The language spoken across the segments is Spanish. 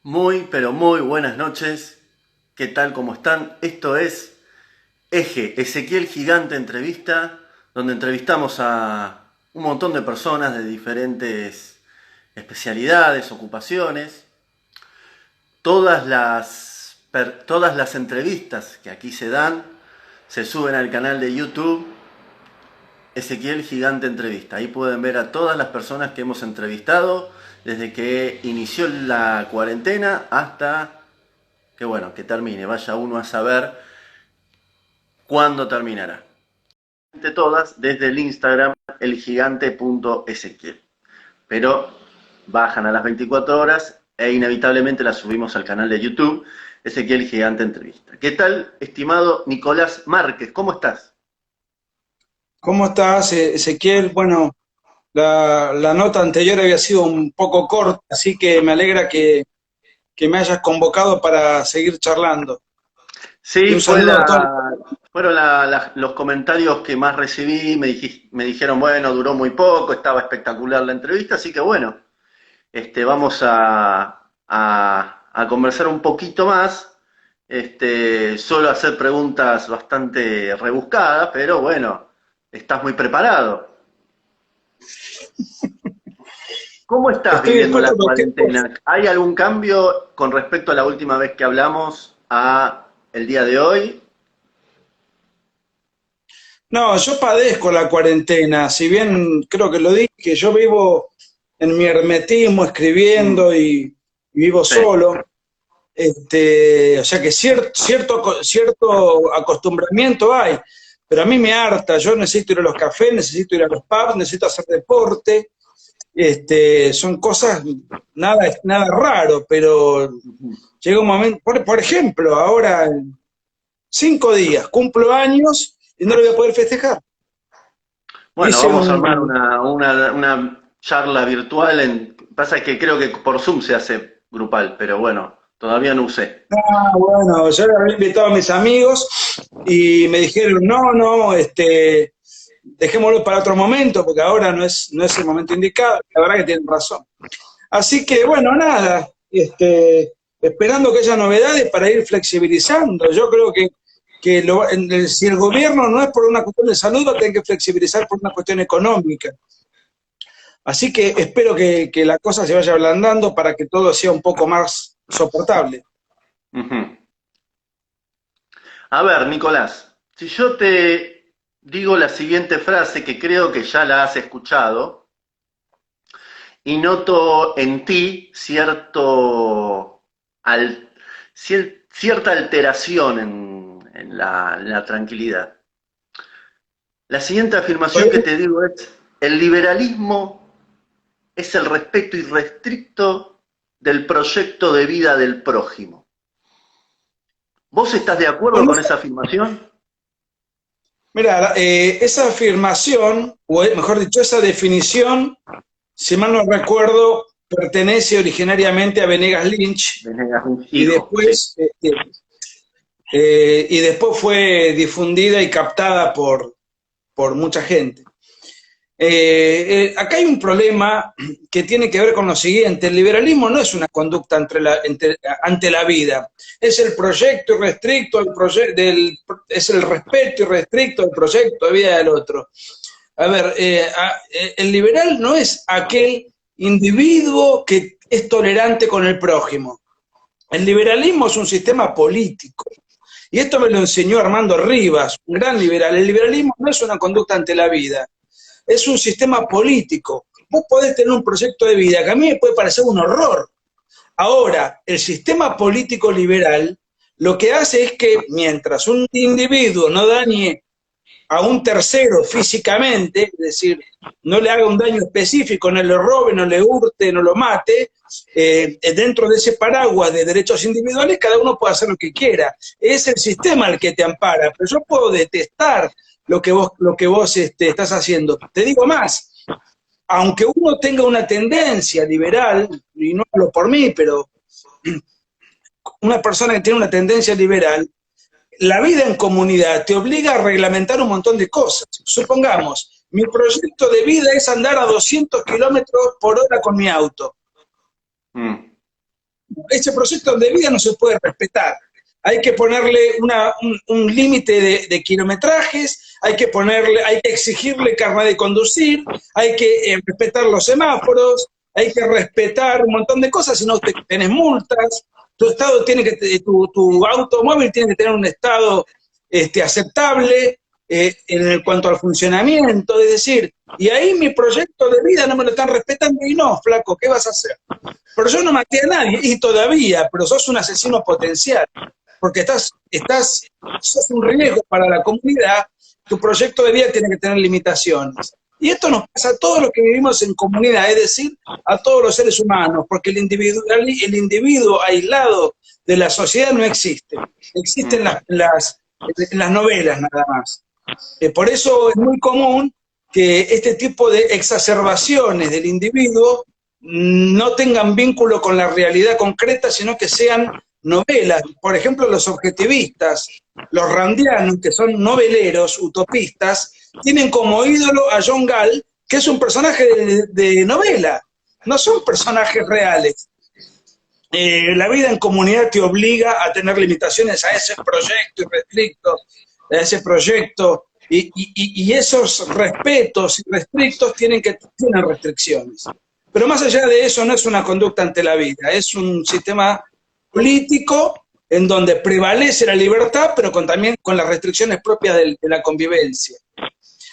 Muy, pero muy buenas noches. ¿Qué tal? ¿Cómo están? Esto es Eje, Ezequiel Gigante Entrevista, donde entrevistamos a un montón de personas de diferentes especialidades, ocupaciones. Todas las entrevistas que aquí se dan se suben al canal de YouTube Ezequiel Gigante Entrevista. Ahí pueden ver a todas las personas que hemos entrevistado desde que inició la cuarentena hasta que termine. Vaya uno a saber cuándo terminará. De todas desde el Instagram elgigante.ezequiel. Pero bajan a las 24 horas e inevitablemente las subimos al canal de YouTube Ezequiel Gigante Entrevista. ¿Qué tal, estimado Nicolás Márquez? ¿Cómo estás? ¿Cómo estás, Ezequiel? Bueno, la nota anterior había sido un poco corta, así que me alegra que me hayas convocado para seguir charlando. Y Sí, un saludo a todos. fueron los comentarios que más recibí. Me dijeron, bueno, duró muy poco, estaba espectacular la entrevista, así que bueno, vamos a conversar un poquito más. Suelo hacer preguntas bastante rebuscadas, pero bueno, estás muy preparado. ¿Cómo estás Estoy viviendo dispuesto la a cualquier cosa. cuarentena? ¿Hay algún cambio con respecto a la última vez que hablamos a el día de hoy? No, yo padezco la cuarentena, si bien creo que lo dije, yo vivo en mi hermetismo Mm, escribiendo y vivo sí. solo. O sea que cierto acostumbramiento hay, pero a mí me harta, yo necesito ir a los cafés, necesito ir a los pubs, necesito hacer deporte. Son cosas, nada raro, pero llega un momento, por ejemplo, ahora en 5 días cumplo años y no lo voy a poder festejar. Bueno, Hice vamos a armar un, una charla virtual. Pasa que creo que por Zoom se hace grupal, pero bueno, todavía no usé. bueno, yo le había invitado a mis amigos y me dijeron, no, dejémoslo para otro momento, porque ahora no es el momento indicado. La verdad que tienen razón. Así que, bueno, nada, esperando que haya novedades para ir flexibilizando. Yo creo que si el gobierno no es por una cuestión de salud, va a tener que flexibilizar por una cuestión económica. Así que espero que la cosa se vaya ablandando para que todo sea un poco más soportable. Ujú. A ver, Nicolás, si yo te digo la siguiente frase que creo que ya la has escuchado y noto en ti cierta alteración en la tranquilidad. La siguiente afirmación que te digo es, el liberalismo es el respeto irrestricto del proyecto de vida del prójimo. ¿Vos estás de acuerdo Bueno, con esa afirmación? mira, esa afirmación, o mejor dicho, esa definición, si mal no recuerdo, pertenece originariamente a Venegas Lynch Venegas, un y hijo, sí. después fue difundida y captada por mucha gente. Acá hay un problema que tiene que ver con lo siguiente: el liberalismo no es una conducta ante la vida, es el proyecto irrestricto es el respeto irrestricto del proyecto de vida del otro. A ver, el liberal no es aquel individuo que es tolerante con el prójimo. El liberalismo es un sistema político. Y esto me lo enseñó Armando Rivas, un gran liberal. El liberalismo no es una conducta ante la vida, es un sistema político. Vos podés tener un proyecto de vida que a mí me puede parecer un horror. Ahora, el sistema político liberal lo que hace es que mientras un individuo no dañe a un tercero físicamente, es decir, no le haga un daño específico, no le robe, no le hurte, no lo mate, dentro de ese paraguas de derechos individuales, cada uno puede hacer lo que quiera. Es el sistema el que te ampara, pero yo puedo detestar lo que vos estás haciendo. Te digo más, aunque uno tenga una tendencia liberal, y no hablo por mí, pero una persona que tiene una tendencia liberal, la vida en comunidad te obliga a reglamentar un montón de cosas. Supongamos, mi proyecto de vida es andar a 200 kilómetros por hora con mi auto. Mm. ese proyecto de vida no se puede respetar. Hay que ponerle un límite de kilometrajes, hay que exigirle carnet de conducir, hay que respetar los semáforos, hay que respetar un montón de cosas, si no tenés multas. Tu automóvil tiene que tener un estado aceptable en cuanto al funcionamiento, es decir, y ahí mi proyecto de vida no me lo están respetando, y no, flaco, ¿qué vas a hacer? Pero yo no maté a nadie, y todavía, pero sos un asesino potencial, porque sos un riesgo para la comunidad, tu proyecto de vida tiene que tener limitaciones. Y esto nos pasa a todos los que vivimos en comunidad, es decir, a todos los seres humanos, porque el individuo aislado de la sociedad no existe. Existen las novelas nada más. Por eso es muy común que este tipo de exacerbaciones del individuo no tengan vínculo con la realidad concreta, sino que sean novelas. Por ejemplo, los objetivistas, los randianos, que son noveleros, utopistas, tienen como ídolo a John Gall, que es un personaje de novela, no son personajes reales. La vida en comunidad te obliga a tener limitaciones a ese proyecto irrestricto, a ese proyecto, y esos respetos irrestrictos tienen restricciones. Pero más allá de eso, no es una conducta ante la vida, es un sistema político en donde prevalece la libertad, pero también con las restricciones propias de la convivencia.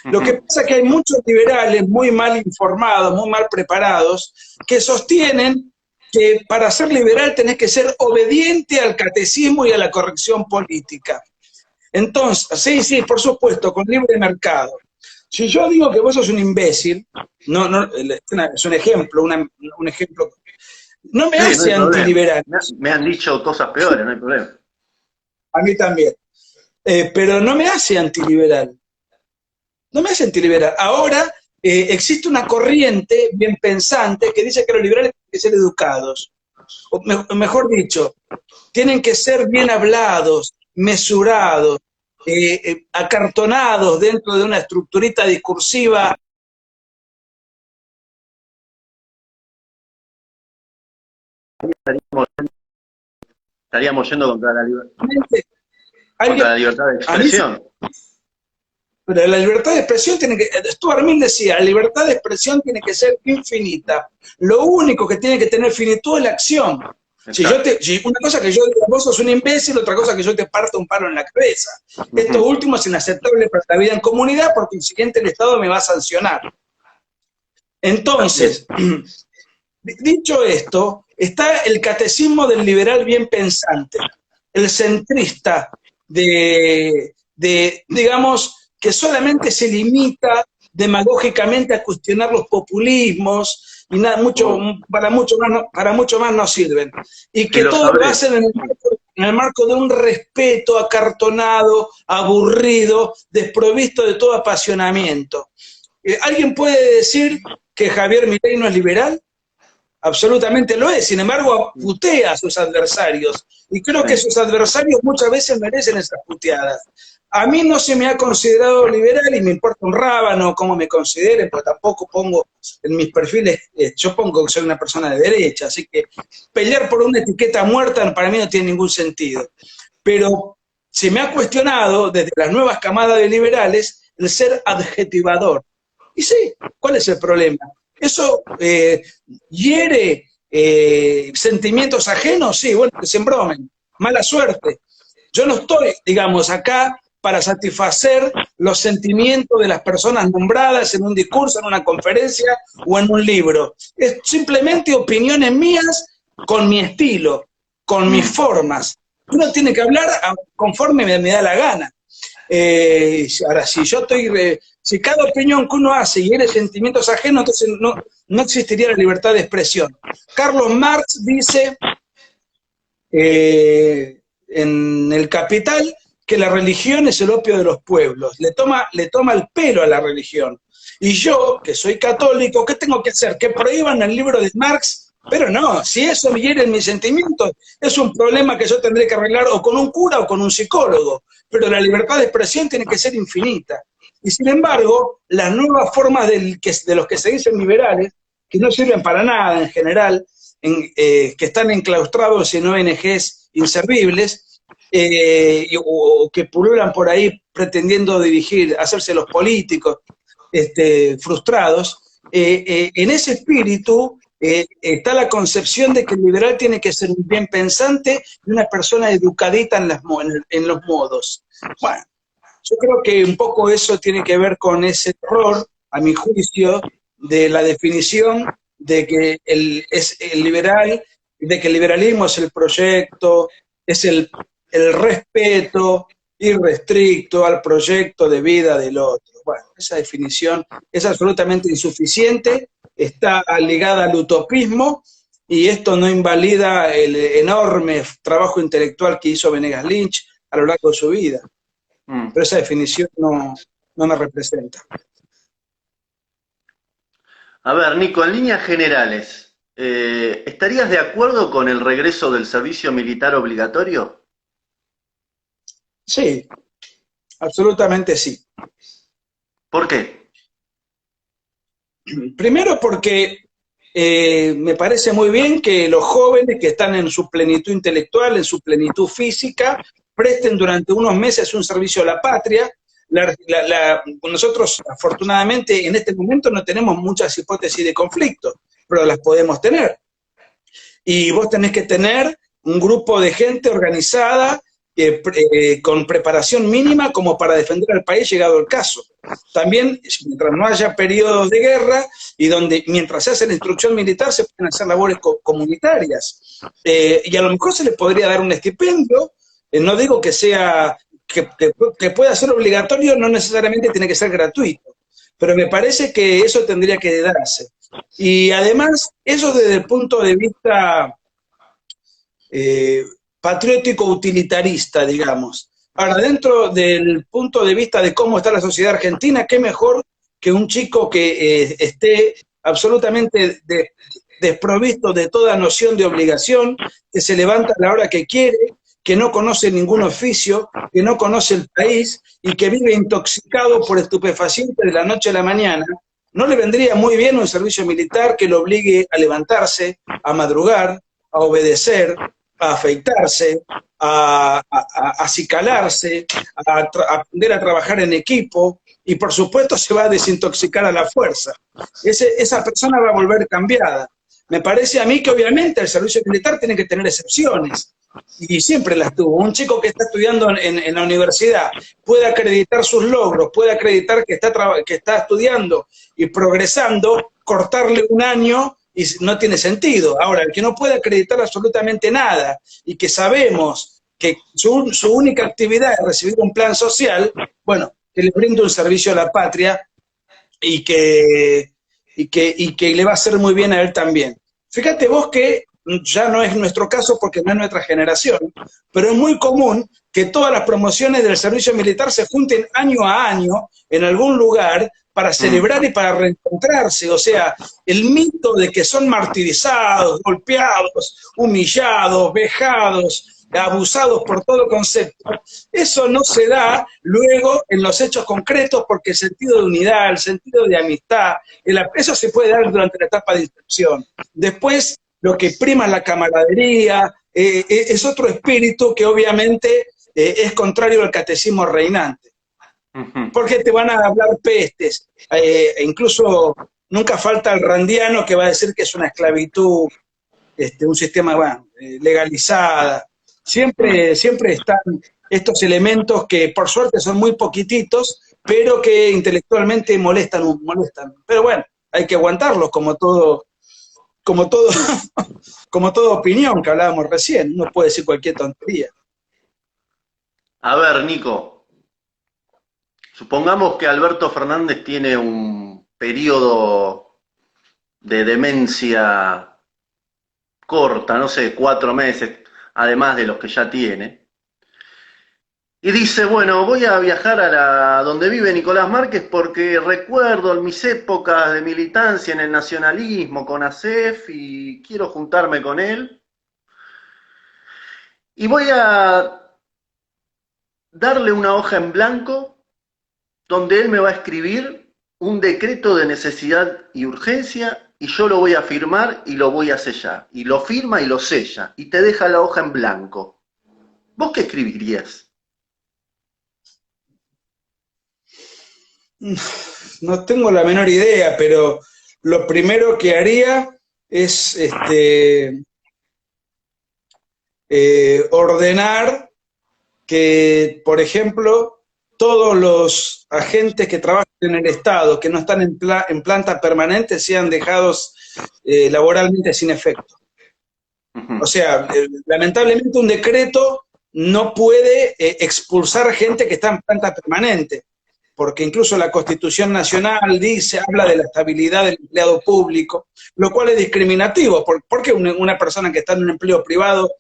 Lo que pasa es que hay muchos liberales muy mal informados, muy mal preparados, que sostienen que para ser liberal tenés que ser obediente al catecismo y a la corrección política. Entonces, sí, por supuesto, con libre mercado. Si yo digo que vos sos un imbécil, es un ejemplo, un ejemplo, no me hace antiliberal. Me han dicho cosas peores, no hay problema. A mí también. Pero no me hace antiliberal. No me hace antiliberal. Ahora existe una corriente bien pensante que dice que los liberales tienen que ser educados. O mejor dicho, tienen que ser bien hablados, mesurados, acartonados dentro de una estructurita discursiva. Estaríamos yendo contra la libertad de expresión. Pero la libertad de expresión tiene que, Stuart Mill decía, la libertad de expresión tiene que ser infinita. Lo único que tiene que tener finitud es la acción. Una cosa que yo diga, vos sos un imbécil, otra cosa que yo te parto un palo en la cabeza. Esto último es inaceptable para la vida en comunidad, porque el siguiente el Estado me va a sancionar. Entonces, dicho esto, está el catecismo del liberal bien pensante, el centrista digamos, que solamente se limita demagógicamente a cuestionar los populismos y nada, para mucho más no sirven. Y que todo lo hacen en el marco de un respeto acartonado, aburrido, desprovisto de todo apasionamiento. ¿Alguien puede decir que Javier Milei no es liberal? Absolutamente lo es, sin embargo putea a sus adversarios, y creo que sus adversarios muchas veces merecen esas puteadas. A mí no se me ha considerado liberal y me importa un rábano cómo me consideren, porque tampoco pongo en mis perfiles, yo pongo que soy una persona de derecha, así que pelear por una etiqueta muerta para mí no tiene ningún sentido. Pero se me ha cuestionado desde las nuevas camadas de liberales el ser adjetivador. Y sí, ¿cuál es el problema? ¿Eso hiere sentimientos ajenos? Sí, bueno, que se embromen. Mala suerte. Yo no estoy, digamos, acá para satisfacer los sentimientos de las personas nombradas en un discurso, en una conferencia o en un libro. Es simplemente opiniones mías con mi estilo, con mis formas. Uno tiene que hablar conforme me da la gana. Ahora, si cada opinión que uno hace hiere sentimientos ajenos, entonces no existiría la libertad de expresión. Carlos Marx dice en El Capital que la religión es el opio de los pueblos, le toma el pelo a la religión. Y yo, que soy católico, ¿qué tengo que hacer? ¿Que prohíban el libro de Marx? Pero no, si eso me hiere en mis sentimientos, es un problema que yo tendré que arreglar o con un cura o con un psicólogo. Pero la libertad de expresión tiene que ser infinita. Y sin embargo, las nuevas formas de los que se dicen liberales, que no sirven para nada en general, que están enclaustrados en ONGs inservibles, o que pululan por ahí pretendiendo dirigir, hacerse los políticos frustrados. En ese espíritu está la concepción de que el liberal tiene que ser un bien pensante y una persona educadita en los modos. Bueno, yo creo que un poco eso tiene que ver con ese error, a mi juicio, de la definición de que el liberal, de que el liberalismo es el proyecto, es el respeto irrestricto al proyecto de vida del otro. Bueno, esa definición es absolutamente insuficiente, está ligada al utopismo, y esto no invalida el enorme trabajo intelectual que hizo Venegas Lynch a lo largo de su vida. Pero esa definición no me representa. A ver, Nico, en líneas generales, ¿estarías de acuerdo con el regreso del servicio militar obligatorio? Sí, absolutamente sí. ¿Por qué? Primero porque me parece muy bien que los jóvenes que están en su plenitud intelectual, en su plenitud física, presten durante unos meses un servicio a la patria. Nosotros, afortunadamente, en este momento no tenemos muchas hipótesis de conflicto, pero las podemos tener. Y vos tenés que tener un grupo de gente organizada, con preparación mínima como para defender al país llegado el caso. También, mientras no haya periodos de guerra y donde mientras se hace la instrucción militar se pueden hacer labores comunitarias. Y a lo mejor se les podría dar un estipendio, no digo que sea, que pueda ser obligatorio, no necesariamente tiene que ser gratuito, pero me parece que eso tendría que darse. Y además, eso desde el punto de vista patriótico utilitarista, digamos. Ahora, dentro del punto de vista de cómo está la sociedad argentina, qué mejor que un chico que esté absolutamente desprovisto de toda noción de obligación, que se levanta a la hora que quiere, que no conoce ningún oficio, que no conoce el país y que vive intoxicado por estupefacientes de la noche a la mañana. ¿No le vendría muy bien un servicio militar que lo obligue a levantarse, a madrugar, a obedecer, a afeitarse, a acicalarse, a aprender a trabajar en equipo, y por supuesto se va a desintoxicar a la fuerza? Esa persona va a volver cambiada. Me parece a mí que obviamente el servicio militar tiene que tener excepciones, y siempre las tuvo. Un chico que está estudiando en la universidad puede acreditar sus logros, puede acreditar que está estudiando y progresando, cortarle un año y no tiene sentido. Ahora, el que no puede acreditar absolutamente nada y que sabemos que su única actividad es recibir un plan social, bueno, que le brinde un servicio a la patria y que le va a hacer muy bien a él también. Fíjate vos que ya no es nuestro caso porque no es nuestra generación, pero es muy común que todas las promociones del servicio militar se junten año a año en algún lugar para celebrar y para reencontrarse. O sea, el mito de que son martirizados, golpeados, humillados, vejados, abusados por todo concepto, eso no se da luego en los hechos concretos, porque el sentido de unidad, el sentido de amistad, eso se puede dar durante la etapa de instrucción. Después, lo que prima es la camaradería, es otro espíritu que obviamente es contrario al catecismo reinante. Porque te van a hablar pestes, incluso nunca falta el randiano que va a decir que es una esclavitud, un sistema legalizada. Siempre están estos elementos que por suerte son muy poquititos, pero que intelectualmente molestan. Pero bueno, hay que aguantarlos como toda opinión que hablábamos recién. Uno puede decir cualquier tontería. A ver, Nico, supongamos que Alberto Fernández tiene un periodo de demencia corta, no sé, 4 meses, además de los que ya tiene, y dice, bueno, voy a viajar a donde vive Nicolás Márquez porque recuerdo en mis épocas de militancia en el nacionalismo con ASEF y quiero juntarme con él, y voy a darle una hoja en blanco donde él me va a escribir un decreto de necesidad y urgencia y yo lo voy a firmar y lo voy a sellar. Y lo firma y lo sella, y te deja la hoja en blanco. ¿Vos qué escribirías? No tengo la menor idea, pero lo primero que haría es ordenar que, por ejemplo, todos los agentes que trabajan en el Estado, que no están en planta permanente, sean dejados laboralmente sin efecto. O sea, lamentablemente un decreto no puede expulsar gente que está en planta permanente, porque incluso la Constitución Nacional habla de la estabilidad del empleado público, lo cual es discriminativo, porque una persona que está en un empleo privado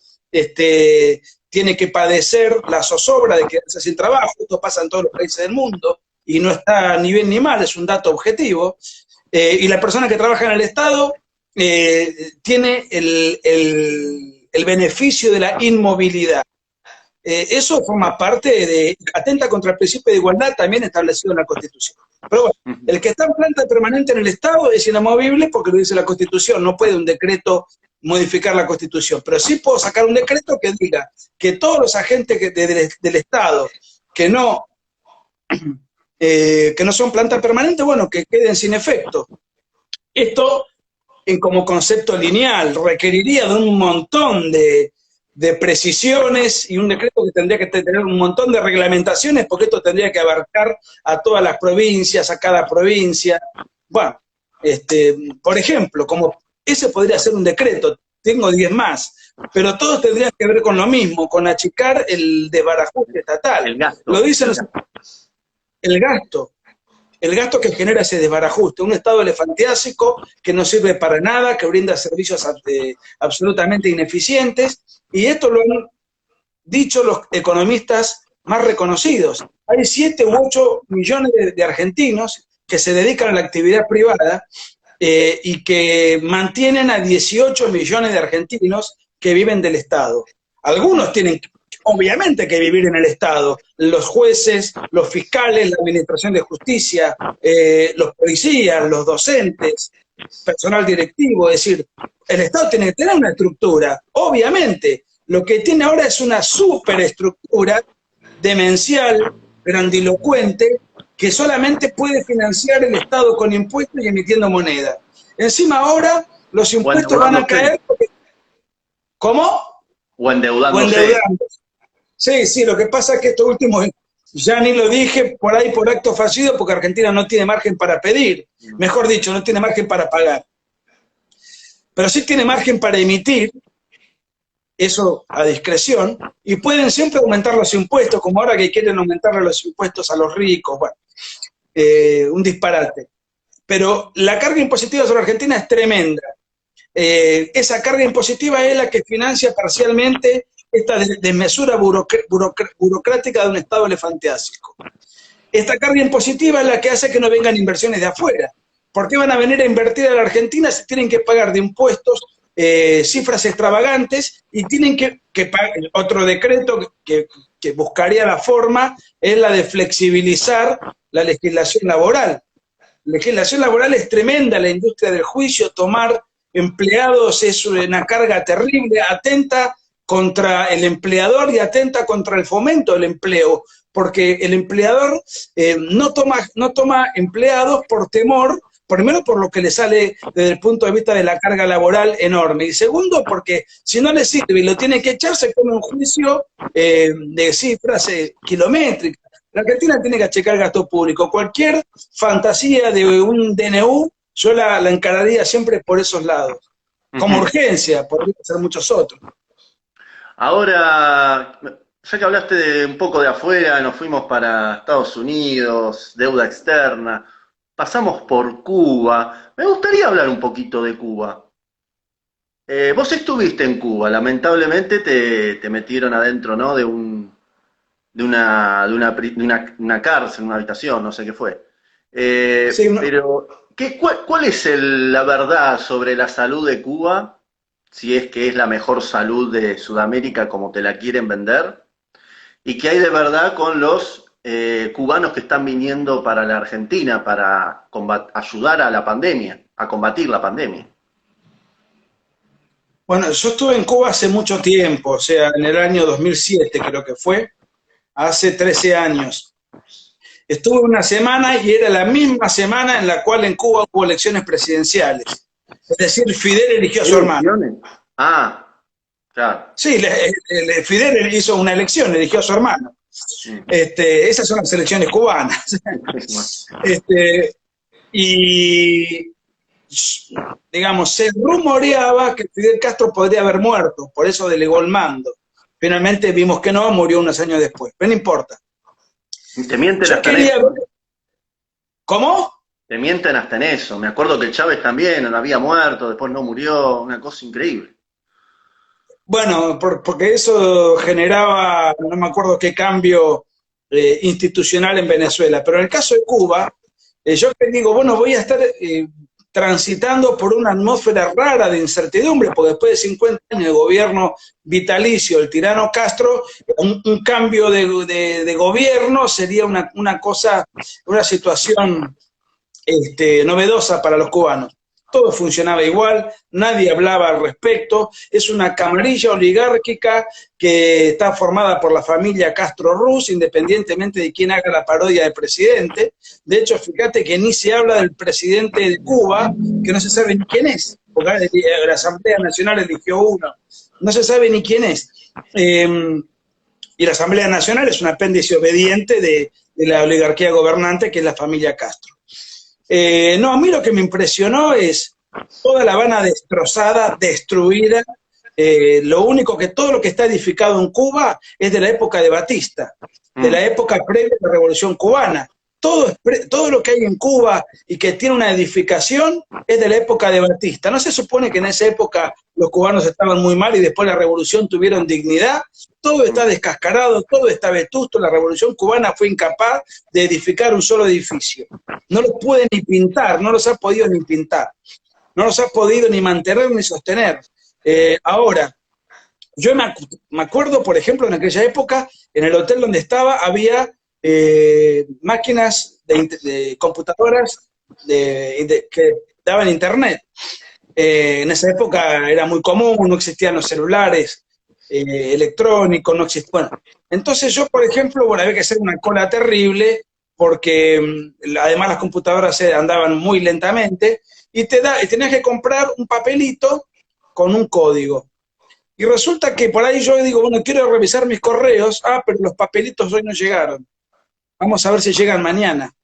tiene que padecer la zozobra de quedarse sin trabajo. Esto pasa en todos los países del mundo, y no está ni bien ni mal, es un dato objetivo, y la persona que trabaja en el Estado tiene el beneficio de la inmovilidad. Eso forma parte atenta contra el principio de igualdad también establecido en la Constitución. Pero bueno, el que está en planta permanente en el Estado es inamovible porque lo dice la Constitución, no puede un decreto modificar la Constitución, pero sí puedo sacar un decreto que diga que todos los agentes del Estado que no son planta permanente, bueno, que queden sin efecto. Esto, como concepto lineal, requeriría de un montón de precisiones y un decreto que tendría que tener un montón de reglamentaciones, porque esto tendría que abarcar a todas las provincias, a cada provincia. Bueno, por ejemplo, como ese podría ser un decreto, tengo 10 más, pero todos tendrían que ver con lo mismo, con achicar el desbarajuste estatal. El gasto. Lo dicen el gasto que genera ese desbarajuste, un Estado elefantiásico que no sirve para nada, que brinda servicios absolutamente ineficientes, y esto lo han dicho los economistas más reconocidos. Hay 7 u 8 millones de argentinos que se dedican a la actividad privada y que mantienen a 18 millones de argentinos que viven del Estado. Algunos tienen obviamente que vivir en el Estado, los jueces, los fiscales, la administración de justicia, los policías, los docentes, personal directivo, es decir, el Estado tiene que tener una estructura, obviamente. Lo que tiene ahora es una superestructura demencial, grandilocuente, que solamente puede financiar el Estado con impuestos y emitiendo moneda. Encima ahora los impuestos van a caer porque... ¿Cómo? O endeudándose. O endeudándose. Sí, lo que pasa es que esto último, ya ni lo dije por ahí por acto fallido, porque Argentina no tiene margen para pedir, mejor dicho, no tiene margen para pagar. Pero sí tiene margen para emitir, eso a discreción, y pueden siempre aumentar los impuestos, como ahora que quieren aumentar los impuestos a los ricos, bueno, un disparate. Pero la carga impositiva sobre Argentina es tremenda. Esa carga impositiva es la que financia parcialmente esta desmesura burocrática de un Estado elefantiásico. Esta carga impositiva es la que hace que no vengan inversiones de afuera. ¿Por qué van a venir a invertir a la Argentina si tienen que pagar de impuestos cifras extravagantes y tienen que pagar? Otro decreto que buscaría la forma es la de flexibilizar la legislación laboral. La legislación laboral es tremenda, la industria del juicio, tomar empleados es una carga terrible, atenta contra el empleador y atenta contra el fomento del empleo, porque el empleador no toma empleados por temor, primero por lo que le sale desde el punto de vista de la carga laboral enorme, y segundo porque si no le sirve y lo tiene que echar, se come un juicio de cifras kilométricas. La Argentina tiene que achicar el gasto público. Cualquier fantasía de un DNU, yo la encararía siempre por esos lados. Como urgencia, podría ser muchos otros. Ahora, ya que hablaste de un poco de afuera, nos fuimos para Estados Unidos, deuda externa, pasamos por Cuba. Me gustaría hablar un poquito de Cuba. Vos estuviste en Cuba, lamentablemente te metieron adentro, ¿no? De una cárcel, una habitación, no sé qué fue. Sí, pero, ¿cuál es la verdad sobre la salud de Cuba? Si es que es la mejor salud de Sudamérica como te la quieren vender, y qué hay de verdad con los cubanos que están viniendo para la Argentina para ayudar a la pandemia. a combatir la pandemia. Bueno, yo estuve en Cuba hace mucho tiempo, o sea, en el año 2007 creo que fue, hace 13 años. Estuve una semana y era la misma semana en la cual en Cuba hubo elecciones presidenciales. Es decir, Fidel eligió a su hermano. Ah, claro. Sí, Fidel hizo una elección, eligió a su hermano. Esas son las elecciones cubanas. Y, digamos, se rumoreaba que Fidel Castro podría haber muerto, por eso delegó el mando. Finalmente vimos que no, murió unos años después, pero no importa. Te mienten Yo hasta quería... en eso. ¿Cómo? Te mienten hasta en eso. Me acuerdo que Chávez también había muerto, después no murió, una cosa increíble. Bueno, porque eso generaba, no me acuerdo qué cambio institucional en Venezuela, pero en el caso de Cuba, yo te digo, bueno, voy a estar transitando por una atmósfera rara de incertidumbre, porque después de 50 años de gobierno vitalicio, el tirano Castro, un cambio de gobierno sería una cosa, una situación novedosa para los cubanos. Todo funcionaba igual, nadie hablaba al respecto, es una camarilla oligárquica que está formada por la familia Castro-Ruz, independientemente de quién haga la parodia de presidente. De hecho, fíjate que ni se habla del presidente de Cuba, que no se sabe ni quién es, porque la Asamblea Nacional eligió uno, no se sabe ni quién es. Y la Asamblea Nacional es un apéndice obediente de la oligarquía gobernante, que es la familia Castro. No, a mí lo que me impresionó es toda La Habana destrozada, destruida. Todo lo que está edificado en Cuba es de la época de Batista, de la época previa a la Revolución Cubana. Todo lo que hay en Cuba y que tiene una edificación es de la época de Batista. ¿No se supone que en esa época los cubanos estaban muy mal y después de la revolución tuvieron dignidad? Todo está descascarado, todo está vetusto. La Revolución Cubana fue incapaz de edificar un solo edificio. No los puede ni pintar, no los ha podido ni pintar. No los ha podido ni mantener ni sostener. Ahora, yo me acuerdo, por ejemplo, en aquella época, en el hotel donde estaba, había máquinas de computadoras que daban internet. En esa época era muy común, no existían los celulares electrónicos, no existía. Bueno, entonces yo, por ejemplo, bueno, había que hacer una cola terrible porque además las computadoras andaban muy lentamente y tenías que comprar un papelito con un código. Y resulta que por ahí yo digo, bueno, quiero revisar mis correos, pero los papelitos hoy no llegaron. Vamos a ver si llegan mañana.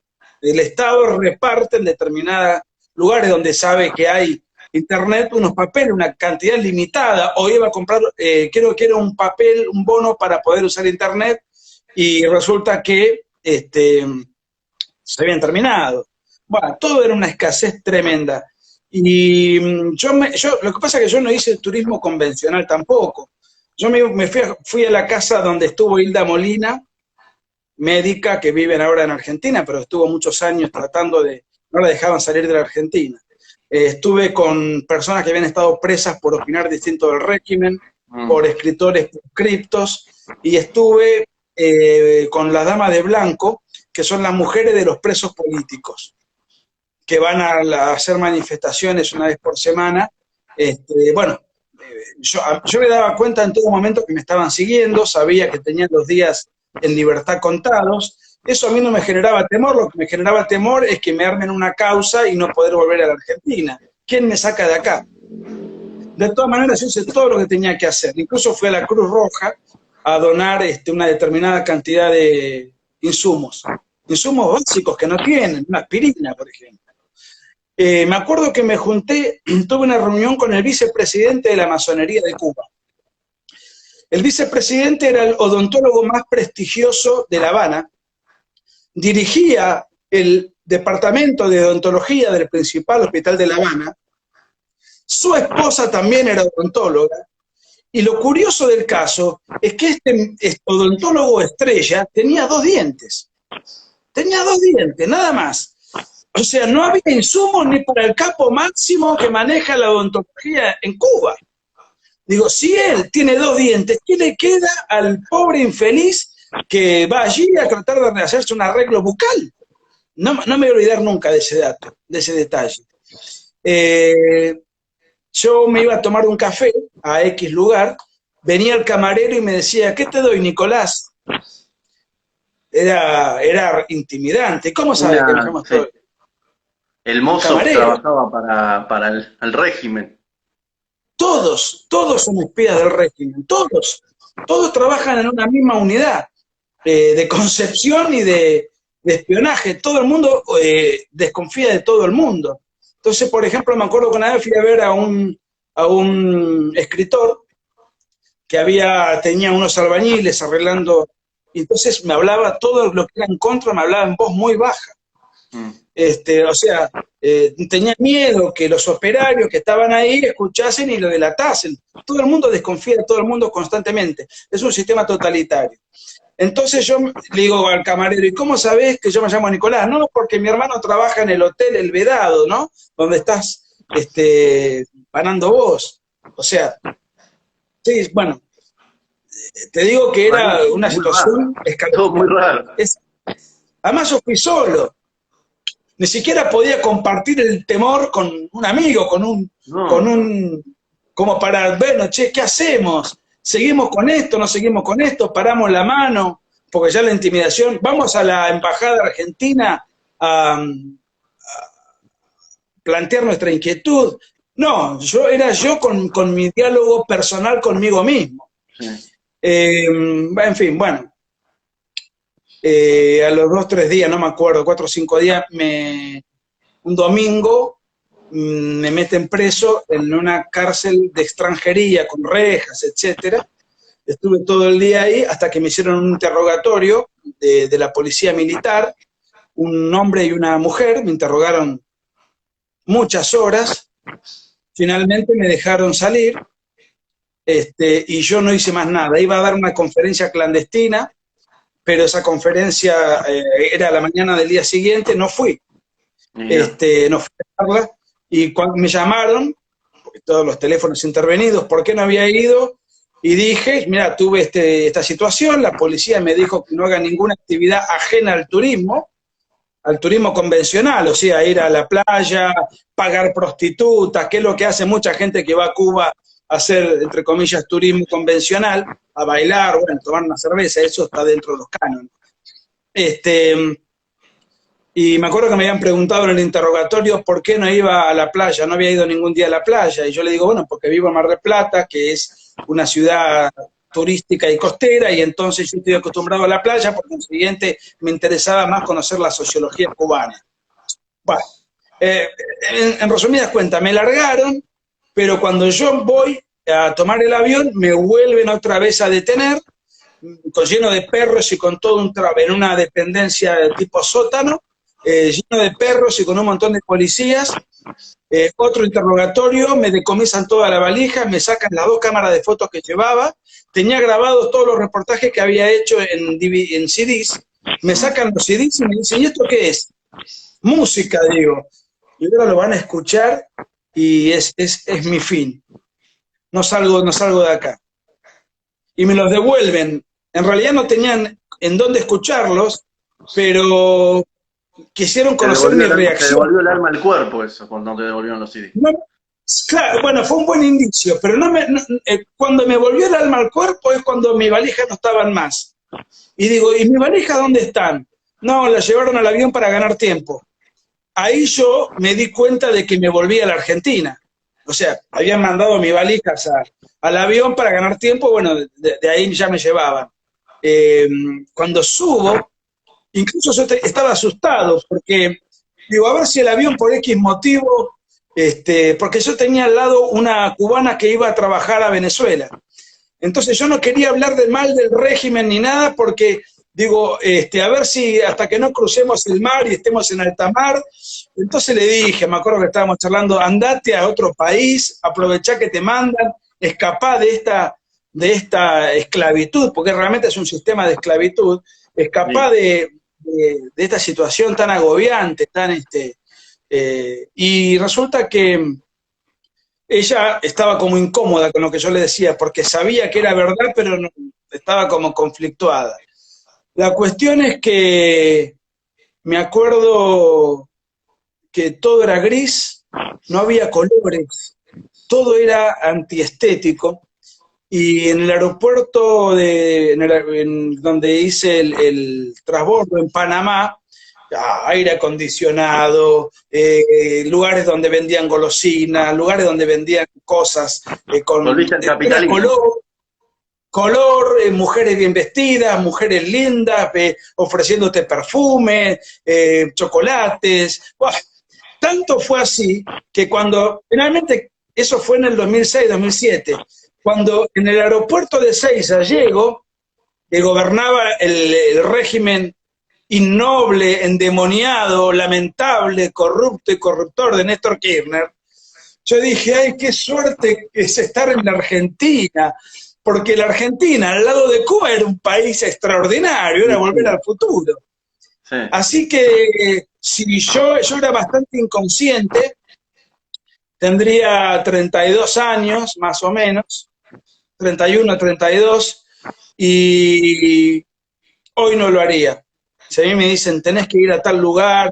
El Estado reparte en determinados lugares donde sabe que hay internet unos papeles, una cantidad limitada. Hoy iba a comprar, quiero un papel, un bono para poder usar internet, y resulta que se habían terminado. Bueno, todo era una escasez tremenda. Y lo que pasa es que yo no hice turismo convencional tampoco. Yo fui a la casa donde estuvo Hilda Molina, médica que viven ahora en Argentina, pero estuvo muchos años no la dejaban salir de la Argentina. Estuve con personas que habían estado presas por opinar distinto del régimen, por escritores proscriptos, y estuve con las damas de blanco, que son las mujeres de los presos políticos, que van a hacer manifestaciones una vez por semana. Yo me daba cuenta en todo momento que me estaban siguiendo, sabía que tenían los días en libertad contados. Eso a mí no me generaba temor, lo que me generaba temor es que me armen una causa y no poder volver a la Argentina. ¿Quién me saca de acá? De todas maneras, yo hice todo lo que tenía que hacer. Incluso fui a la Cruz Roja a donar una determinada cantidad de insumos básicos que no tienen, una aspirina, por ejemplo. Me acuerdo que tuve una reunión con el vicepresidente de la Masonería de Cuba. El vicepresidente era el odontólogo más prestigioso de La Habana, dirigía el departamento de odontología del principal hospital de La Habana, su esposa también era odontóloga, y lo curioso del caso es que este odontólogo estrella tenía 2 dientes. Tenía 2 dientes, nada más. O sea, no había insumos ni para el capo máximo que maneja la odontología en Cuba. Digo, si él tiene 2 dientes, ¿qué le queda al pobre infeliz que va allí a tratar de hacerse un arreglo bucal? No me voy a olvidar nunca de ese dato, de ese detalle. yo me iba a tomar un café a X lugar, venía el camarero y me decía, ¿qué te doy, Nicolás? Era intimidante. ¿Cómo sabe que nos hemos Sí. El un mozo camarero? trabajaba para el régimen. Todos son espías del régimen, todos trabajan en una misma unidad de concepción y de espionaje. Todo el mundo desconfía de todo el mundo. Entonces, por ejemplo, me acuerdo que una vez fui a ver a un escritor que tenía unos albañiles arreglando, y entonces me hablaba todo lo que era en contra, me hablaba en voz muy baja. Mm. O sea, tenía miedo que los operarios que estaban ahí escuchasen y lo delatasen. Todo el mundo desconfía de todo el mundo constantemente. Es un sistema totalitario. Entonces yo le digo al camarero, ¿y cómo sabés que yo me llamo Nicolás? No, porque mi hermano trabaja en el hotel El Vedado, ¿no? Donde estás parando vos. O sea, sí, bueno, te digo que era una Muy raro. situación Todo muy escalofriante. raro. Además yo fui solo. Ni siquiera podía compartir el temor con un amigo, con No. un, como para, bueno, che, ¿qué hacemos? ¿Seguimos con esto? ¿No seguimos con esto? ¿Paramos la mano? Porque ya la intimidación, vamos a la embajada argentina a plantear nuestra inquietud. No, era yo con mi diálogo personal conmigo mismo. Sí. En fin, bueno, a los 2 o 3 días, no me acuerdo, 4 o 5 días, un domingo me meten preso en una cárcel de extranjería con rejas, etcétera. Estuve todo el día ahí hasta que me hicieron un interrogatorio de la policía militar, un hombre y una mujer, me interrogaron muchas horas, finalmente me dejaron salir, y yo no hice más nada. Iba a dar una conferencia clandestina, pero esa conferencia era a la mañana del día siguiente, no fui. No fui a darla, y cuando me llamaron, porque todos los teléfonos intervenidos, ¿por qué no había ido? Y dije, mira, tuve esta situación, la policía me dijo que no haga ninguna actividad ajena al turismo convencional, o sea, ir a la playa, pagar prostitutas, que es lo que hace mucha gente que va a Cuba a hacer, entre comillas, turismo convencional, a bailar, bueno, tomar una cerveza, eso está dentro de los cánones. Y me acuerdo que me habían preguntado en el interrogatorio por qué no iba a la playa, no había ido ningún día a la playa, y yo le digo, bueno, porque vivo en Mar del Plata, que es una ciudad turística y costera, y entonces yo estoy acostumbrado a la playa, por consiguiente me interesaba más conocer la sociología cubana. Bueno, en resumidas cuentas, me largaron, pero cuando yo voy a tomar el avión, me vuelven otra vez a detener, lleno de perros y con todo en una dependencia de tipo sótano, lleno de perros y con un montón de policías. Otro interrogatorio, me decomisan toda la valija, me sacan las 2 cámaras de fotos que llevaba, tenía grabados todos los reportajes que había hecho en CDs, me sacan los CDs y me dicen, ¿y esto qué es? Música, digo. Y ahora lo van a escuchar y es mi fin. No salgo de acá. Y me los devuelven. En realidad no tenían en dónde escucharlos, pero quisieron conocer mi Te reacción. devolvió el alma al cuerpo eso, cuando te devolvieron los CDs. No, claro, bueno, fue un buen indicio, pero cuando me volvió el alma al cuerpo es cuando mis valijas no estaban más. Y digo, ¿y mis valijas dónde están? No, las llevaron al avión para ganar tiempo. Ahí yo me di cuenta de que me volví a la Argentina. O sea, habían mandado mis valijas al avión para ganar tiempo, bueno, de ahí ya me llevaban. Cuando subo, incluso yo estaba asustado, porque digo, a ver si el avión por X motivo, porque yo tenía al lado una cubana que iba a trabajar a Venezuela. Entonces yo no quería hablar de mal del régimen ni nada, porque digo, a ver si hasta que no crucemos el mar y estemos en alta mar. Entonces le dije, me acuerdo que estábamos charlando, andate a otro país, aprovechá que te mandan, escapá de esta esclavitud, porque realmente es un sistema de esclavitud, escapá Sí. de esta situación tan agobiante, y resulta que ella estaba como incómoda con lo que yo le decía, porque sabía que era verdad, pero no, estaba como conflictuada. La cuestión es que me acuerdo que todo era gris, no había colores, todo era antiestético. Y en el aeropuerto donde hice el transbordo en Panamá, aire acondicionado, lugares donde vendían golosinas, lugares donde vendían cosas Volviste al capitalismo. Color, mujeres bien vestidas, mujeres lindas, ofreciéndote perfume, chocolates. Buah, tanto fue así que cuando, finalmente, eso fue en el 2006, 2007, cuando en el aeropuerto de Ezeiza llego, que gobernaba el régimen innoble, endemoniado, lamentable, corrupto y corruptor de Néstor Kirchner, yo dije, ay, qué suerte es estar en la Argentina, porque la Argentina al lado de Cuba era un país extraordinario, era volver al futuro. Sí. Así que si yo era bastante inconsciente, tendría 32 años, más o menos, 31, 32, y hoy no lo haría. Si a mí me dicen, tenés que ir a tal lugar,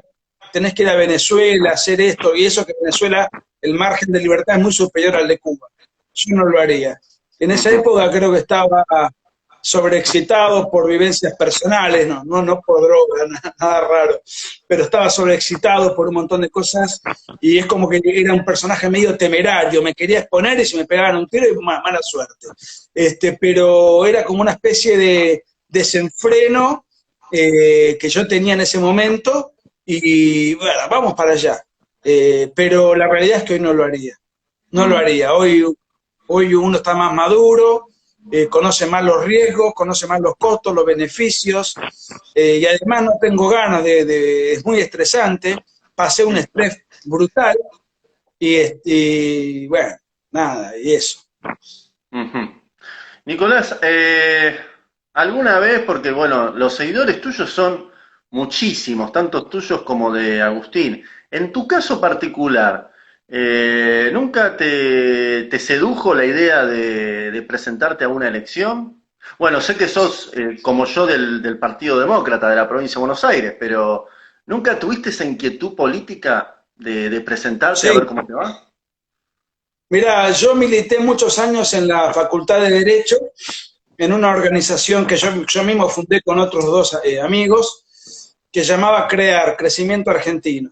tenés que ir a Venezuela, hacer esto y eso, que en Venezuela el margen de libertad es muy superior al de Cuba. Yo no lo haría. En esa época creo que estaba sobreexcitado por vivencias personales, no por droga, nada raro, pero estaba sobreexcitado por un montón de cosas y es como que era un personaje medio temerario, me quería exponer y si me pegaban un tiro, mala suerte. Pero era como una especie de desenfreno que yo tenía en ese momento y bueno, vamos para allá. Pero la realidad es que hoy no lo haría. No lo haría. Hoy uno está más maduro, conoce más los riesgos, conoce más los costos, los beneficios, y además no tengo ganas es muy estresante, pasé un estrés brutal, y bueno, nada, y eso. Nicolás, ¿alguna vez, porque bueno, los seguidores tuyos son muchísimos, tanto tuyos como de Agustín, en tu caso particular, ¿nunca te sedujo la idea de presentarte a una elección? Bueno, sé que sos, como yo, del Partido Demócrata de la provincia de Buenos Aires, pero ¿nunca tuviste esa inquietud política de presentarte a ver Sí, cómo te va? mira, yo milité muchos años en la Facultad de Derecho, en una organización que yo mismo fundé con otros dos amigos, que llamaba CREAR, Crecimiento Argentino.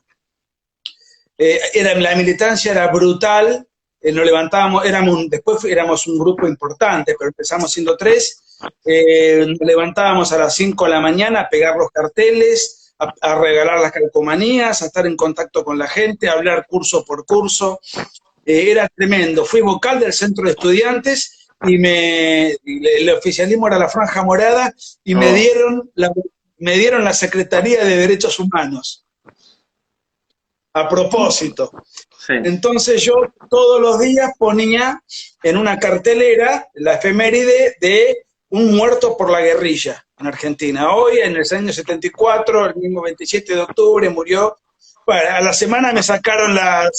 La militancia era brutal, nos levantábamos, después éramos un grupo importante, pero empezamos siendo tres, nos levantábamos a las 5 de la mañana a pegar los carteles, a regalar las calcomanías, a estar en contacto con la gente, a hablar curso por curso, era tremendo. Fui vocal del centro de estudiantes y el oficialismo era la franja morada y Oh, me dieron la Secretaría de Derechos Humanos, a propósito. sí. Entonces yo todos los días ponía en una cartelera la efeméride de un muerto por la guerrilla en Argentina. Hoy, en el año 74, el mismo 27 de octubre, murió. Bueno, a la semana me sacaron la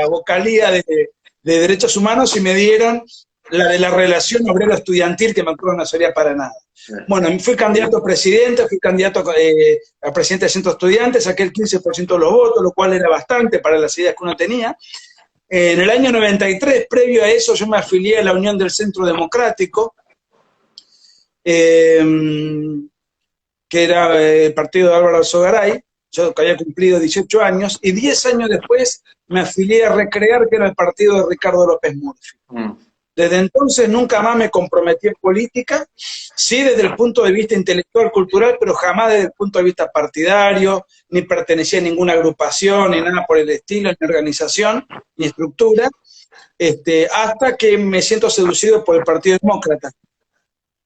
vocalía de Derechos Humanos y me dieron la de la relación obrero-estudiantil, que me acuerdo no servía para nada. Sí. Bueno, fui candidato a presidente, fui candidato a presidente del centro de estudiantes, saqué el 15% de los votos, lo cual era bastante para las ideas que uno tenía. En el año 93, previo a eso, yo me afilié a la Unión del Centro Democrático, que era el partido de Álvaro Alzogaray, yo que había cumplido 18 años, y 10 años después me afilié a Recrear, que era el partido de Ricardo López Murphy. Desde entonces nunca más me comprometí en política, sí desde el punto de vista intelectual, cultural, pero jamás desde el punto de vista partidario, ni pertenecía a ninguna agrupación, ni nada por el estilo, ni organización, ni estructura, hasta que me siento seducido por el Partido Demócrata,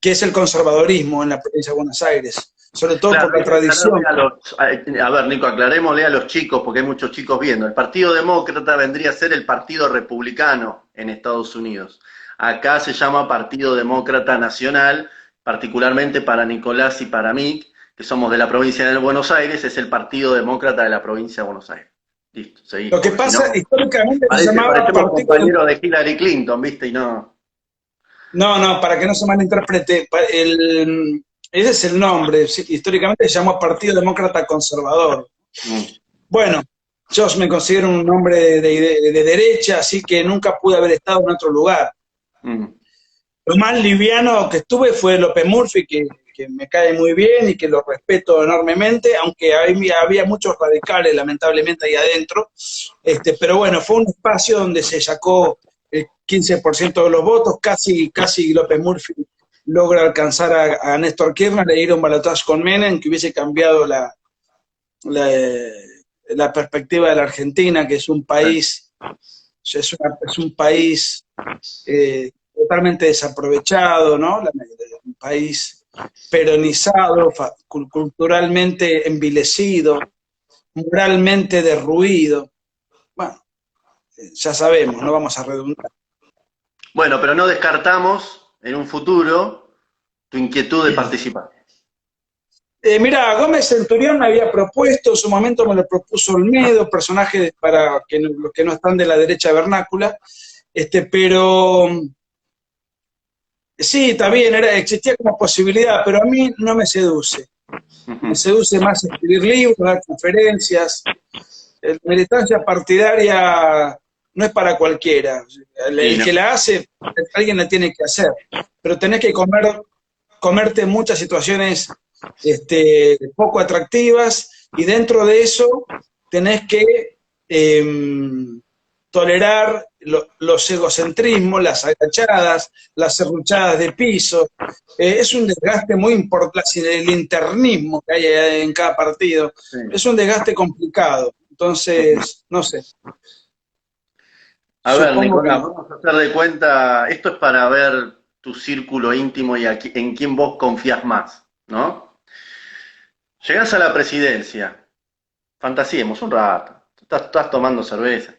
que es el conservadorismo en la provincia de Buenos Aires, sobre todo Claro, por la tradición. a ver, Nico, aclarémosle a los chicos, porque hay muchos chicos viendo. El Partido Demócrata vendría a ser el Partido Republicano en Estados Unidos. Acá se llama Partido Demócrata Nacional, particularmente para Nicolás y para mí, que somos de la provincia de Buenos Aires, es el Partido Demócrata de la provincia de Buenos Aires. Listo, seguí. Lo que Porque si no, pasa, históricamente se llamaba parecemos Partido... compañeros de Hillary Clinton, ¿viste? Y no. No, para que no se malinterprete, ese es el nombre, históricamente se llamó Partido Demócrata Conservador. Bueno, yo me considero un hombre de derecha, así que nunca pude haber estado en otro lugar. Mm. Lo más liviano que estuve fue López Murphy, que me cae muy bien y que lo respeto enormemente, aunque había muchos radicales, lamentablemente, ahí adentro. Pero bueno, fue un espacio donde se sacó el 15% de los votos, casi López Murphy logra alcanzar a Néstor Kirchner e ir a un balotaje con Menem, que hubiese cambiado la perspectiva de la Argentina, que es un país, es un país totalmente desaprovechado, ¿no? Un país peronizado, culturalmente envilecido, moralmente derruido. Bueno, ya sabemos, no vamos a redundar. Bueno, pero no descartamos en un futuro tu inquietud de participar. Mirá, Gómez Centurión me había propuesto, en su momento me lo propuso Olmedo, personaje para los que no están de la derecha vernácula, pero sí, está bien, existía como posibilidad, pero a mí no me seduce. Me seduce más escribir libros, dar conferencias. La militancia partidaria no es para cualquiera. El que la hace, alguien la tiene que hacer. Pero tenés que comerte muchas situaciones poco atractivas, y dentro de eso tenés que tolerar los egocentrismos, las agachadas, las serruchadas de piso. Es un desgaste muy importante, el internismo que hay en cada partido. Sí. Es un desgaste complicado. Entonces, no sé. A ver, Nicolás, vamos a hacer de cuenta, esto es para ver tu círculo íntimo y en quién vos confías más, ¿no? Llegás a la presidencia, fantasiemos un rato, estás tomando cerveza.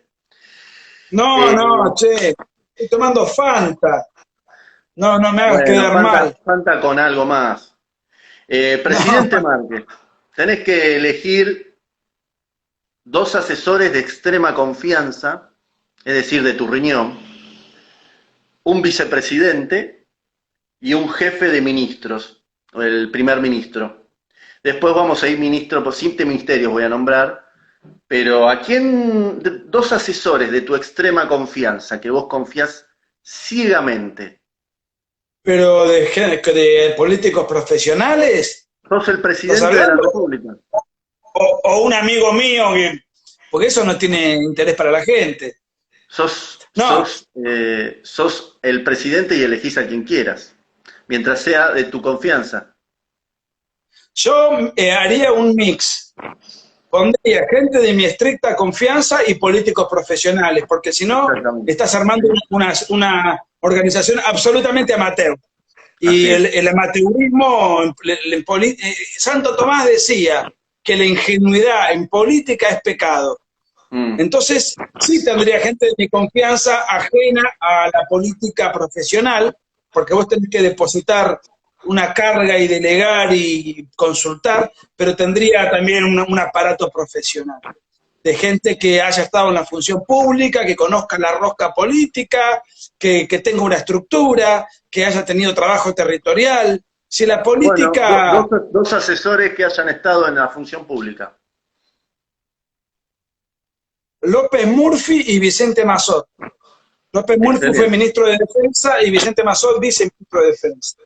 No, che, estoy tomando Fanta. No me hagas quedar mal. Fanta con algo más. Presidente Márquez, tenés que elegir 2 asesores de extrema confianza, es decir, de tu riñón, un vicepresidente y un jefe de ministros, el primer ministro. Después vamos a ir ministro por 7 ministerios, voy a nombrar, pero ¿a quién? 2 asesores de tu extrema confianza, que vos confías ciegamente. ¿Pero de políticos profesionales? Sos el presidente de la República. O un amigo mío, porque eso no tiene interés para la gente. Sos el presidente y elegís a quien quieras, mientras sea de tu confianza. Yo haría un mix. Pondría gente de mi estricta confianza y políticos profesionales, porque si no, estás armando una organización absolutamente amateur. Y el amateurismo, Santo Tomás decía que la ingenuidad en política es pecado. Entonces, sí tendría gente de mi confianza ajena a la política profesional, porque vos tenés que depositar una carga y delegar y consultar, pero tendría también un aparato profesional, de gente que haya estado en la función pública, que conozca la rosca política, que tenga una estructura, que haya tenido trabajo territorial. Si la política... Bueno, 2 asesores que hayan estado en la función pública. López Murphy y Vicente Massot. López Murphy fue ministro de Defensa y Vicente Massot viceministro de Defensa.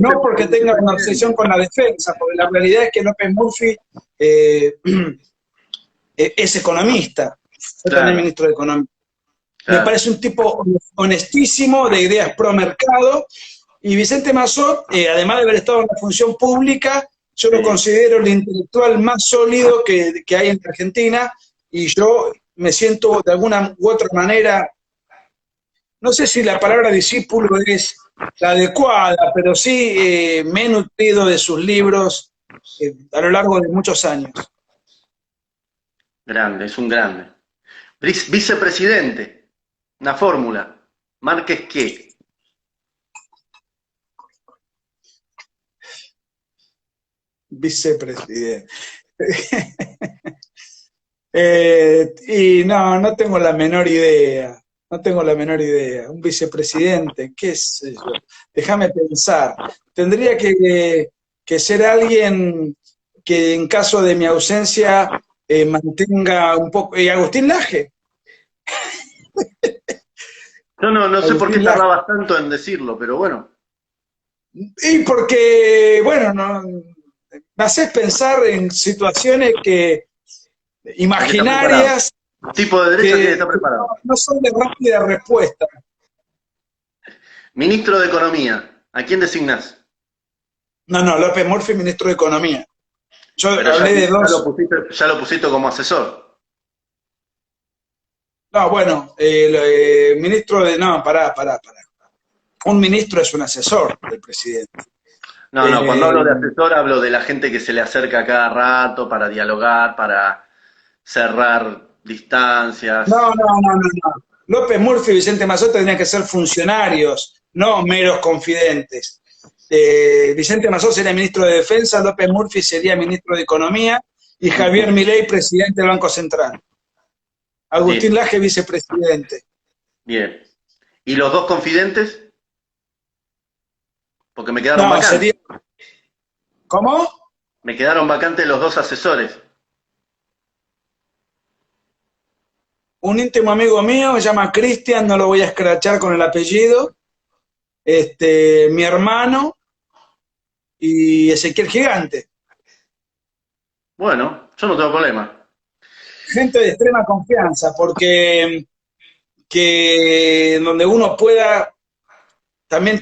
No porque tenga una obsesión con la defensa, porque la realidad es que López Murphy es economista, fue también ministro de Economía. Me parece un tipo honestísimo, de ideas pro mercado, y Vicente Massot, además de haber estado en la función pública, yo lo considero el intelectual más sólido que hay en Argentina, y yo me siento de alguna u otra manera, no sé si la palabra discípulo es la adecuada, pero sí me he nutrido de sus libros a lo largo de muchos años. Grande, es un grande. Vicepresidente, una fórmula. Márquez, ¿qué? Vicepresidente. Y no tengo la menor idea. No tengo la menor idea. Un vicepresidente, qué sé yo. Déjame pensar. Tendría que ser alguien que en caso de mi ausencia mantenga un poco... Y Agustín Laje. Yo no sé por qué Agustín Laje. tardabas tanto en decirlo, pero bueno. Y porque, bueno, no, me haces pensar en situaciones Hay que estar preparado. imaginarias Un tipo de derecha tiene que que estar preparado. no son de rápida respuesta. Ministro de Economía, ¿a quién designás? No, López Murphy, ministro de Economía. Yo Pero hablé de dos. ya lo pusiste como asesor. No, bueno, ministro de. No, pará. Un ministro es un asesor del presidente. No, cuando hablo de asesor hablo de la gente que se le acerca cada rato para dialogar, para cerrar distancias. No. López Murphy y Vicente Mazzotti tendrían que ser funcionarios, no meros confidentes. Vicente Mazzotti sería ministro de Defensa, López Murphy sería ministro de Economía y Javier Milei presidente del Banco Central. Agustín Bien, Laje vicepresidente. bien. ¿Y los dos confidentes? Porque me quedaron No, vacantes. sería. ¿Cómo? Me quedaron vacantes los dos asesores. Un íntimo amigo mío, se llama Cristian, no lo voy a escrachar con el apellido. Mi hermano y Ezequiel Gigante. Bueno, yo no tengo problema. Gente de extrema confianza, porque donde uno pueda también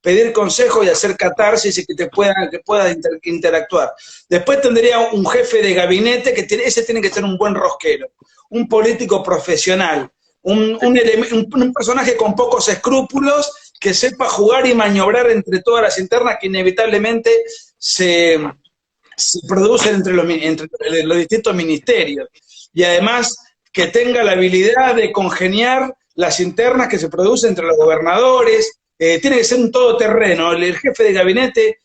pedir consejo y hacer catarsis y que pueda interactuar. Después tendría un jefe de gabinete ese tiene que ser un buen rosquero, un político profesional, un personaje con pocos escrúpulos que sepa jugar y maniobrar entre todas las internas que inevitablemente se producen entre los distintos ministerios. Y además que tenga la habilidad de congeniar las internas que se producen entre los gobernadores. Tiene que ser un todoterreno. El jefe de gabinete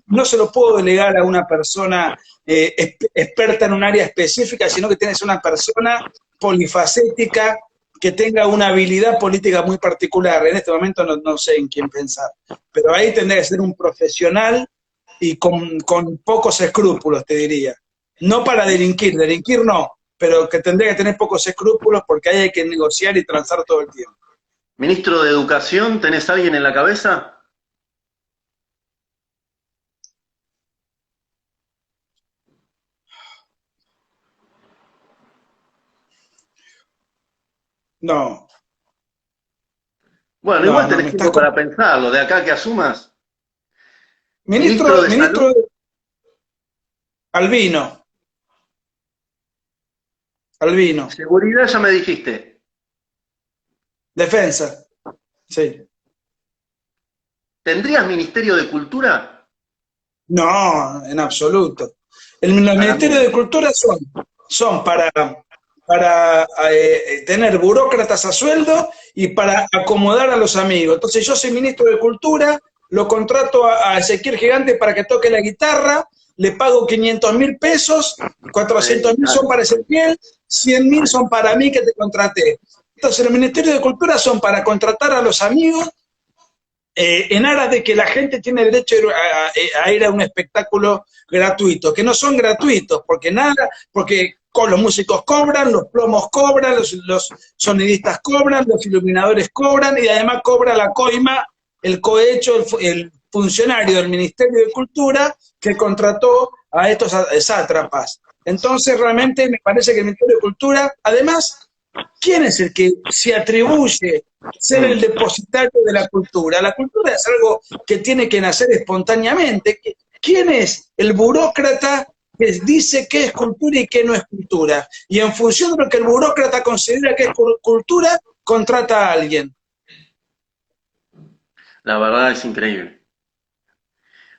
no se lo puedo delegar a una persona experta en un área específica, sino que tiene que ser una persona polifacética que tenga una habilidad política muy particular. En este momento no sé en quién pensar, pero ahí tendría que ser un profesional y con pocos escrúpulos, te diría. No para delinquir no, pero que tendría que tener pocos escrúpulos porque ahí hay que negociar y transar todo el tiempo. Ministro de Educación, ¿tenés alguien en la cabeza? No, Bueno, igual me tenés estás tiempo con... para pensarlo. De acá que asumas. Ministro Ministro, de Salud, Albino, Seguridad ya me dijiste. Defensa, sí. ¿Tendrías Ministerio de Cultura? No, en absoluto. Los Para mí. ministerios de cultura son para tener burócratas a sueldo y para acomodar a los amigos. Entonces yo soy ministro de Cultura, lo contrato a Ezequiel Gigante para que toque la guitarra, le pago 500.000 pesos, 400.000 son para Ezequiel, 100.000 son para mí que te contraté. Entonces los ministerios de Cultura son para contratar a los amigos en aras de que la gente tiene derecho a ir a un espectáculo gratuito, que no son gratuitos, porque con los músicos cobran, los plomos cobran, los sonidistas cobran, los iluminadores cobran, y además cobra la coima, el cohecho, el funcionario del Ministerio de Cultura que contrató a estos sátrapas. Entonces, realmente me parece que el Ministerio de Cultura, además, ¿quién es el que se atribuye ser el depositario de la cultura? La cultura es algo que tiene que nacer espontáneamente. ¿Quién es el burócrata que dice qué es cultura y qué no es cultura? Y en función de lo que el burócrata considera que es cultura, contrata a alguien. La verdad es increíble.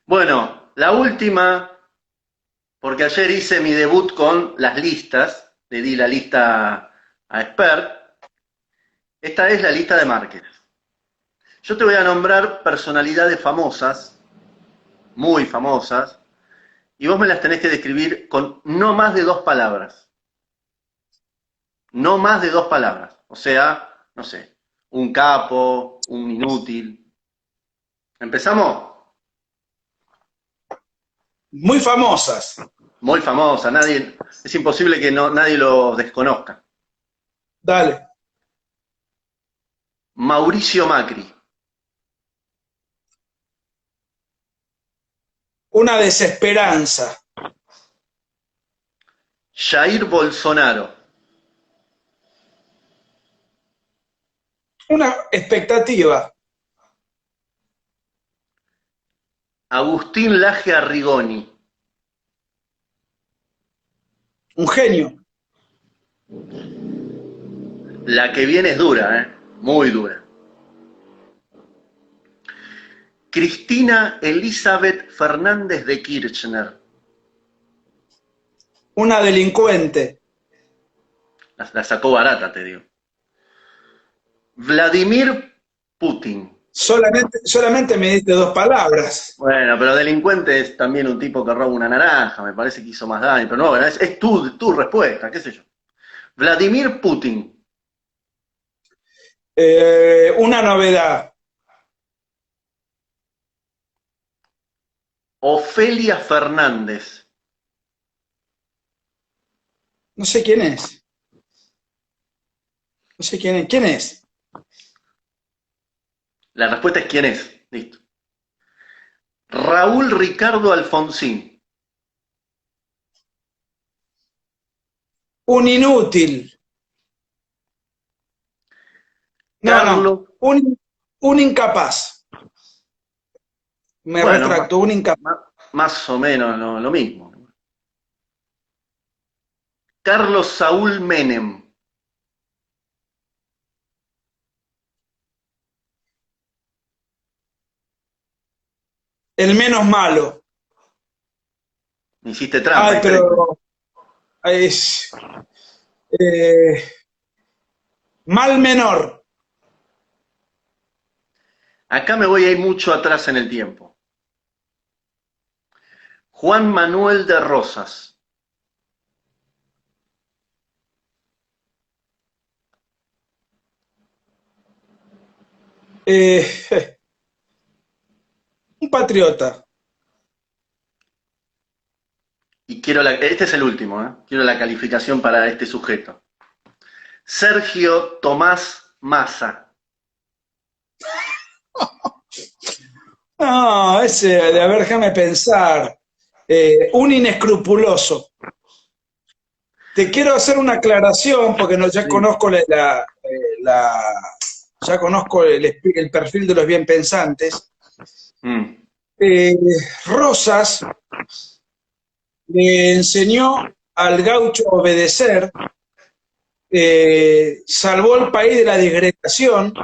Bueno, la última, porque ayer hice mi debut con las listas, le di la lista a Expert. Esta es la lista de Márquez. Yo te voy a nombrar personalidades famosas, muy famosas, y vos me las tenés que describir con no más de 2 palabras. No más de 2 palabras. O sea, no sé, un capo, un inútil. ¿Empezamos? Muy famosas. Muy famosa, es imposible que nadie lo desconozca. Dale. Mauricio Macri. Una desesperanza. Jair Bolsonaro. Una expectativa. Agustín Laje Arrigoni. Un genio. La que viene es dura, ¿eh? Muy dura. Cristina Elizabeth Fernández de Kirchner. Una delincuente. La sacó barata, te digo. Vladimir Putin. Solamente me diste dos palabras. Bueno, pero delincuente es también un tipo que roba una naranja, me parece que hizo más daño, pero no, es tu respuesta, qué sé yo. Vladimir Putin. Una novedad. Ofelia Fernández. No sé quién es. No sé quién es. ¿Quién es? La respuesta es quién es. Listo. Raúl Ricardo Alfonsín. Un inútil. No, Carlos. no. Un incapaz. Me Bueno, retracto, un incapaz. más o menos lo mismo. Carlos Saúl Menem. El menos malo. Me hiciste trampa, Ay, hay tres. pero es eh, mal menor. Acá me voy a ir mucho atrás en el tiempo. Juan Manuel de Rosas. Eh, un patriota. Y este es el último, ¿eh? Quiero la calificación para este sujeto. Sergio Tomás Massa. No, ese, de a ver, déjame pensar. Un inescrupuloso. Te quiero hacer una aclaración porque no, ya Sí. conozco ya conozco el perfil de los bien pensantes. Mm. Eh, Rosas le enseñó al gaucho a obedecer, salvó al país de la disgregación,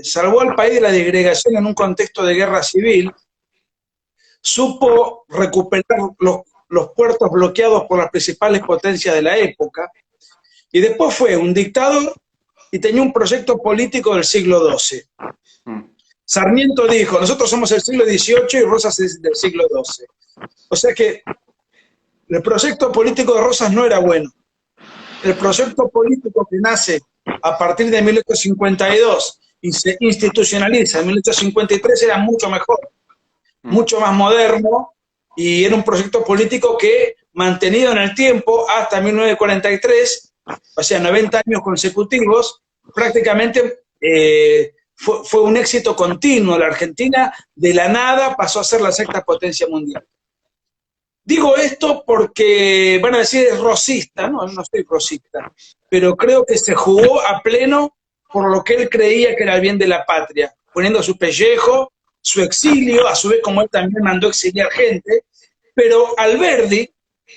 salvó al país de la disgregación en un contexto de guerra civil, supo recuperar los puertos bloqueados por las principales potencias de la época, y después fue un dictador y tenía un proyecto político del siglo XII. Mm. Sarmiento dijo, nosotros somos del siglo XVIII y Rosas es del siglo XII. O sea que el proyecto político de Rosas no era bueno. El proyecto político que nace a partir de 1852 y se institucionaliza en 1853 era mucho mejor, Mm. mucho más moderno, y era un proyecto político que, mantenido en el tiempo hasta 1943, o sea, 90 años consecutivos, prácticamente fue un éxito continuo. La Argentina de la nada pasó a ser la sexta potencia mundial. Digo esto porque van a decir es rosista, no, no soy rosista, pero creo que se jugó a pleno por lo que él creía que era el bien de la patria, poniendo su pellejo, su exilio, a su vez como él también mandó exiliar gente, pero Alberdi,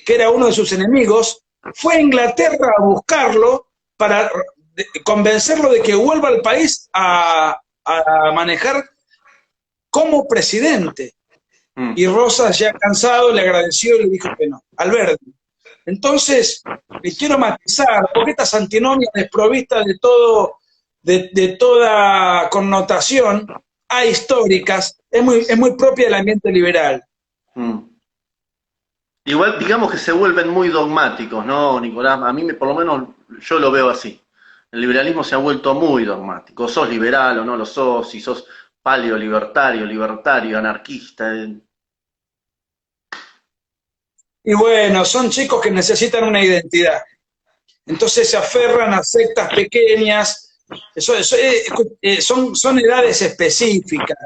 que era uno de sus enemigos, fue a Inglaterra a buscarlo para convencerlo de que vuelva al país a manejar como presidente. Mm. Y Rosas, ya cansado, le agradeció y le dijo que no. Alberti. Entonces, le quiero matizar, porque estas antinomias desprovistas de toda connotación ahistóricas, es muy propia del ambiente liberal. Mm. Igual, digamos que se vuelven muy dogmáticos, ¿no, Nicolás? A mí, por lo menos, yo lo veo así. El liberalismo se ha vuelto muy dogmático. Sos liberal o no lo sos, si sos paleo libertario, libertario, anarquista. Y bueno, son chicos que necesitan una identidad. Entonces se aferran a sectas pequeñas. Son edades específicas.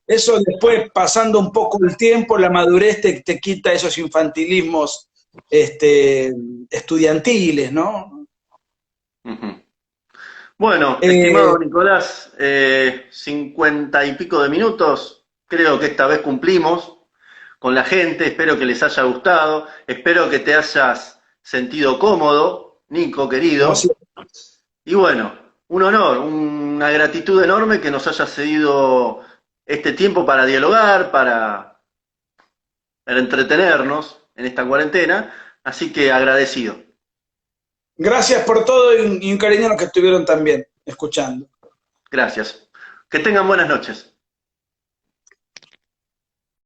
Eso después, pasando un poco el tiempo, la madurez te quita esos infantilismos estudiantiles, ¿no? Ujú. Bueno, Eh, estimado Nicolás, 50 y pico de minutos, creo que esta vez cumplimos con la gente, espero que les haya gustado, espero que te hayas sentido cómodo, Nico como querido, y bueno, un honor, una gratitud enorme que nos hayas cedido este tiempo para dialogar, para entretenernos en esta cuarentena, así que agradecido. Gracias por todo y un cariño a los que estuvieron también escuchando. Gracias. Que tengan buenas noches.